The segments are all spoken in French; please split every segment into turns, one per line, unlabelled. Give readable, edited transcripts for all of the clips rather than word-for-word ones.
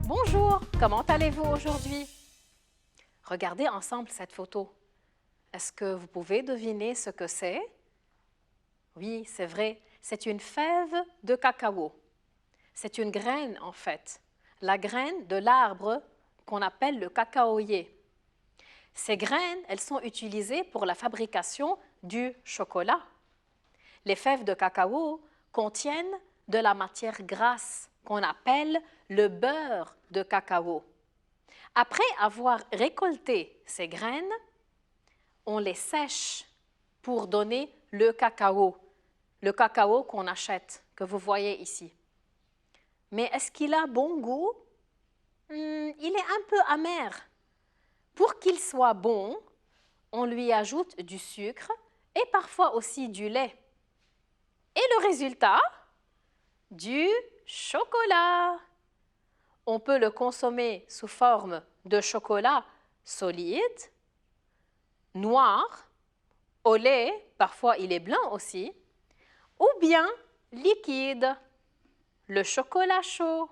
Bonjour, comment allez-vous aujourd'hui? Regardez ensemble cette photo. Est-ce que vous pouvez deviner ce que c'est? Oui, c'est vrai, c'est une fève de cacao. C'est une graine en fait, la graine de l'arbre qu'on appelle le cacaoyer. Ces graines, elles sont utilisées pour la fabrication du chocolat. Les fèves de cacao contiennent de la matière grasse qu'on appelle le beurre de cacao. Après avoir récolté ces graines, on les sèche pour donner le cacao qu'on achète, que vous voyez ici. Mais est-ce qu'il a bon goût? Il est un peu amer. Pour qu'il soit bon, on lui ajoute du sucre et parfois aussi du lait. Et le résultat? Du chocolat. On peut le consommer sous forme de chocolat solide, noir, au lait, parfois il est blanc aussi, ou bien liquide, le chocolat chaud.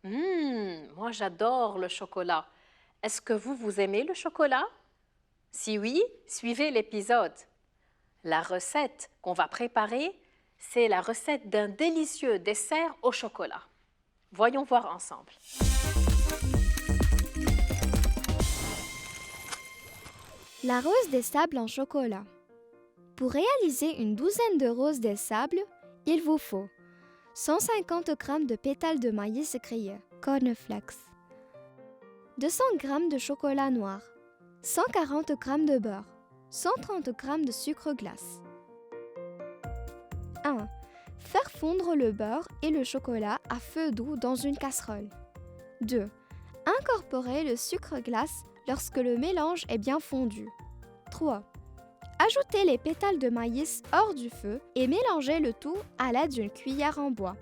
Moi j'adore le chocolat. Est-ce que vous aimez le chocolat? Si oui, suivez l'épisode. La recette qu'on va préparer, c'est la recette d'un délicieux dessert au chocolat. Voyons voir ensemble.
La rose des sables en chocolat. Pour réaliser une douzaine de roses des sables, il vous faut 150 g de pétales de maïs grillé, cornflakes, 200 g de chocolat noir, 140 g de beurre, 130 g de sucre glace. 1. Faire fondre le beurre et le chocolat à feu doux dans une casserole. 2. Incorporer le sucre glace lorsque le mélange est bien fondu. 3. Ajouter les pétales de maïs hors du feu et mélanger le tout à l'aide d'une cuillère en bois.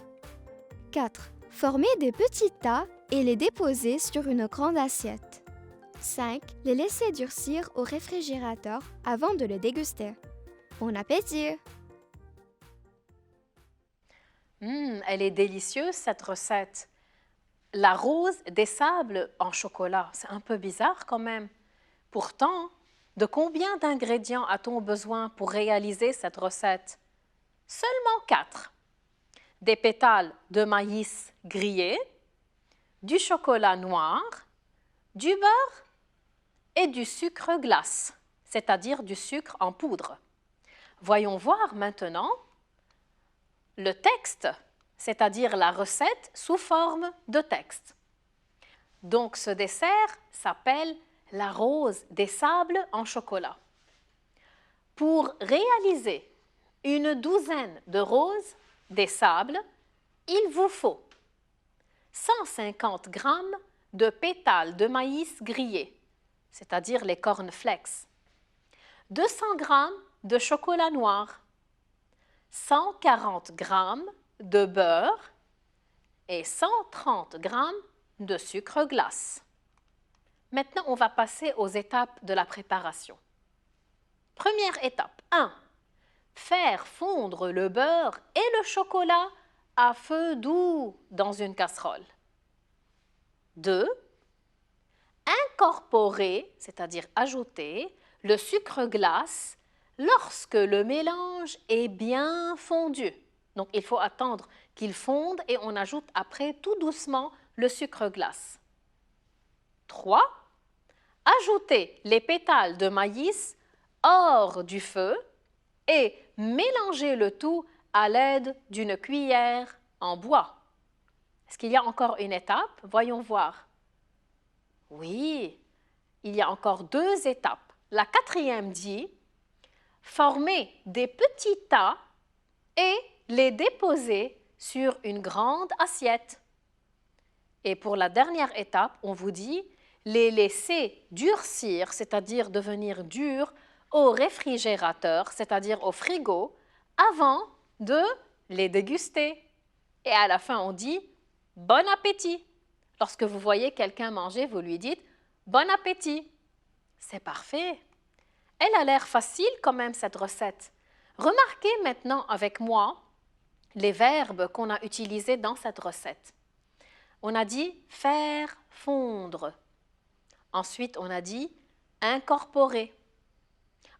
4. Former des petits tas et les déposer sur une grande assiette. 5. Les laisser durcir au réfrigérateur avant de les déguster. Bon appétit!
Elle est délicieuse cette recette. La rose des sables en chocolat, c'est un peu bizarre quand même. Pourtant, de combien d'ingrédients a-t-on besoin pour réaliser cette recette? Seulement 4. Des pétales de maïs grillés, du chocolat noir, du beurre et du sucre glace, c'est-à-dire du sucre en poudre. Voyons voir maintenant le texte, c'est-à-dire la recette sous forme de texte. Donc ce dessert s'appelle la rose des sables en chocolat. Pour réaliser une douzaine de roses des sables, il vous faut 150 g de pétales de maïs grillés, c'est-à-dire les cornflakes, 200 g de chocolat noir, 140 g de beurre et 130 g de sucre glace. Maintenant, on va passer aux étapes de la préparation. Première étape 1. Faire fondre le beurre et le chocolat à feu doux dans une casserole. 2. Incorporer, c'est-à-dire ajouter, le sucre glace lorsque le mélange est bien fondu. Donc, il faut attendre qu'il fonde et on ajoute après tout doucement le sucre glace. 3. Ajouter les pétales de maïs hors du feu et mélanger le tout à l'aide d'une cuillère en bois. Est-ce qu'il y a encore une étape? Voyons voir. Oui, il y a encore 2 étapes. La 4e dit former des petits tas et les déposer sur une grande assiette. Et pour la dernière étape, on vous dit les laisser durcir, c'est-à-dire devenir durs, au réfrigérateur, c'est-à-dire au frigo, avant de les déguster. Et à la fin, on dit « Bon appétit ». Lorsque vous voyez quelqu'un manger, vous lui dites « Bon appétit ». C'est parfait. Elle a l'air facile quand même, cette recette. Remarquez maintenant avec moi les verbes qu'on a utilisés dans cette recette. On a dit faire fondre. Ensuite, on a dit incorporer.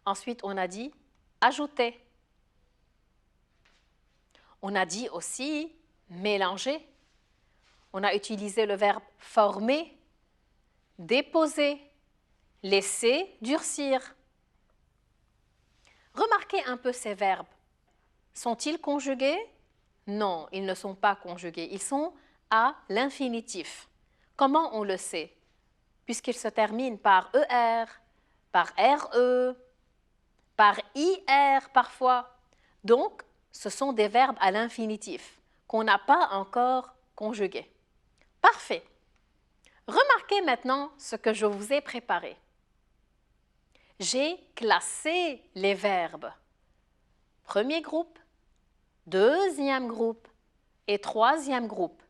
Ensuite, on a dit ajouter. On a dit aussi mélanger. On a utilisé le verbe former, déposer, laisser durcir. Remarquez un peu ces verbes. Sont-ils conjugués? Non, ils ne sont pas conjugués. Ils sont à l'infinitif. Comment on le sait? Puisqu'ils se terminent par ER, par RE, par IR parfois. Donc, ce sont des verbes à l'infinitif qu'on n'a pas encore conjugués. Parfait. Remarquez maintenant ce que je vous ai préparé. J'ai classé les verbes. Premier groupe, deuxième groupe et troisième groupe.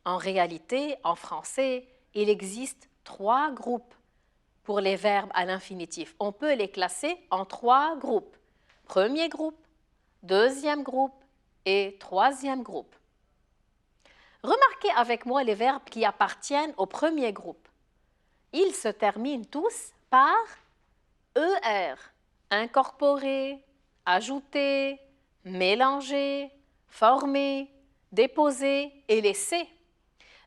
En réalité, en français, il existe 3 groupes pour les verbes à l'infinitif. On peut les classer en 3 groupes. Premier groupe, deuxième groupe et troisième groupe. Remarquez avec moi les verbes qui appartiennent au premier groupe. Ils se terminent tous par ER, incorporer, ajouter, mélanger, former, déposer et laisser.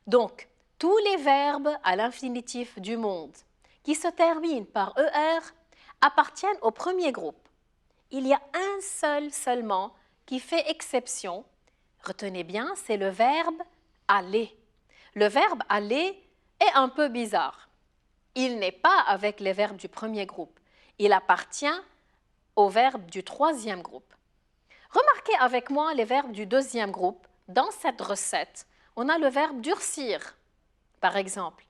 Donc, tous les verbes à l'infinitif du monde qui se terminent par ER appartiennent au premier groupe. Il y a un seul seulement qui fait exception. Retenez bien, c'est le verbe aller. Le verbe aller est un peu bizarre. Il n'est pas avec les verbes du premier groupe. Il appartient aux verbes du troisième groupe. Remarquez avec moi les verbes du deuxième groupe. Dans cette recette, on a le verbe durcir, par exemple.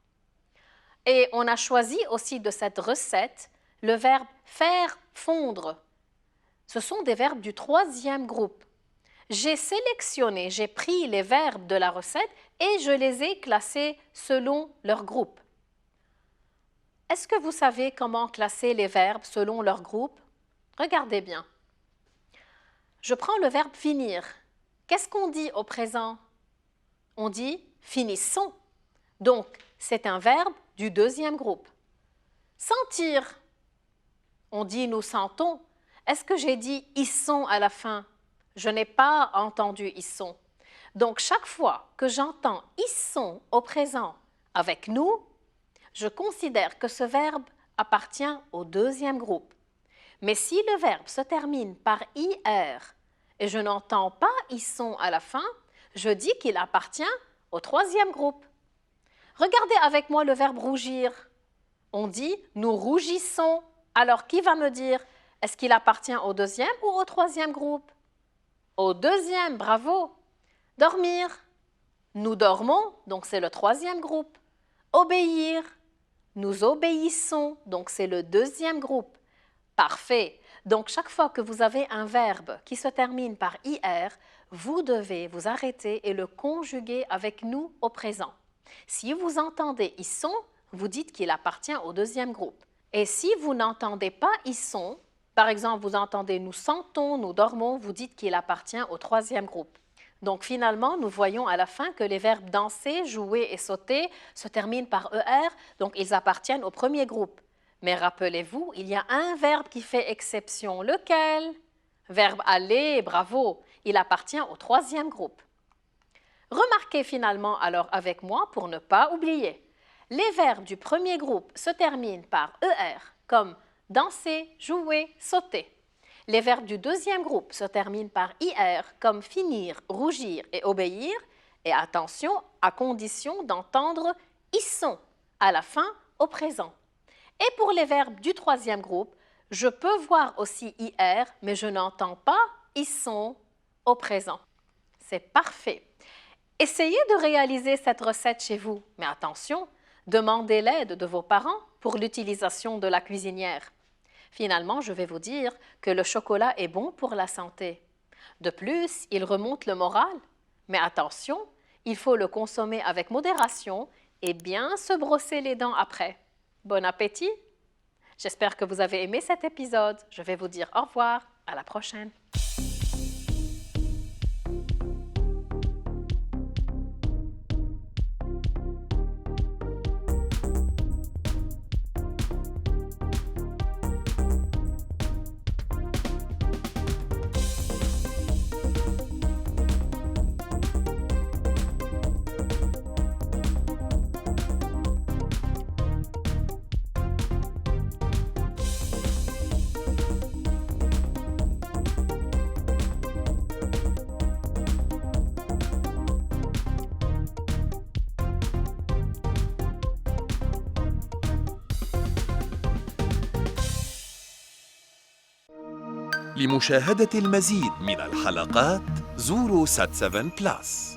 Et on a choisi aussi de cette recette le verbe faire fondre. Ce sont des verbes du troisième groupe. J'ai sélectionné, j'ai pris les verbes de la recette et je les ai classés selon leur groupe. Est-ce que vous savez comment classer les verbes selon leur groupe? Regardez bien. Je prends le verbe finir. Qu'est-ce qu'on dit au présent? On dit finissons. Donc, c'est un verbe du deuxième groupe. Sentir. On dit nous sentons. Est-ce que j'ai dit ils sont à la fin? Je n'ai pas entendu ils sont. Donc, chaque fois que j'entends ils sont au présent avec nous, je considère que ce verbe appartient au deuxième groupe. Mais si le verbe se termine par IR et je n'entends pas ils sont à la fin, je dis qu'il appartient au troisième groupe. Regardez avec moi le verbe rougir. On dit nous rougissons. Alors, qui va me dire est-ce qu'il appartient au deuxième ou au troisième groupe? Au deuxième, bravo. Dormir. Nous dormons, donc c'est le troisième groupe. Obéir. Nous obéissons, donc c'est le deuxième groupe. Parfait. Donc, chaque fois que vous avez un verbe qui se termine par IR, vous devez vous arrêter et le conjuguer avec nous au présent. Si vous entendez « ils sont », vous dites qu'il appartient au deuxième groupe. Et si vous n'entendez pas « ils sont », par exemple, vous entendez « nous sentons »,« nous dormons », vous dites qu'il appartient au troisième groupe. Donc, finalement, nous voyons à la fin que les verbes danser, jouer et sauter se terminent par ER, donc ils appartiennent au premier groupe. Mais rappelez-vous, il y a un verbe qui fait exception. Lequel? Verbe aller, bravo, il appartient au troisième groupe. Remarquez finalement alors avec moi pour ne pas oublier. Les verbes du premier groupe se terminent par ER, comme danser, jouer, sauter. Les verbes du deuxième groupe se terminent par IR, comme finir, rougir et obéir. Et attention, à condition d'entendre « ils sont » à la fin au présent. Et pour les verbes du troisième groupe, je peux voir aussi IR, mais je n'entends pas « ils sont » au présent. C'est parfait. Essayez de réaliser cette recette chez vous, mais attention, demandez l'aide de vos parents pour l'utilisation de la cuisinière. Finalement, je vais vous dire que le chocolat est bon pour la santé. De plus, il remonte le moral. Mais attention, il faut le consommer avec modération et bien se brosser les dents après. Bon appétit! J'espère que vous avez aimé cet épisode. Je vais vous dire au revoir. À la prochaine!
لمشاهدة المزيد من الحلقات زوروا سات 7 بلاس.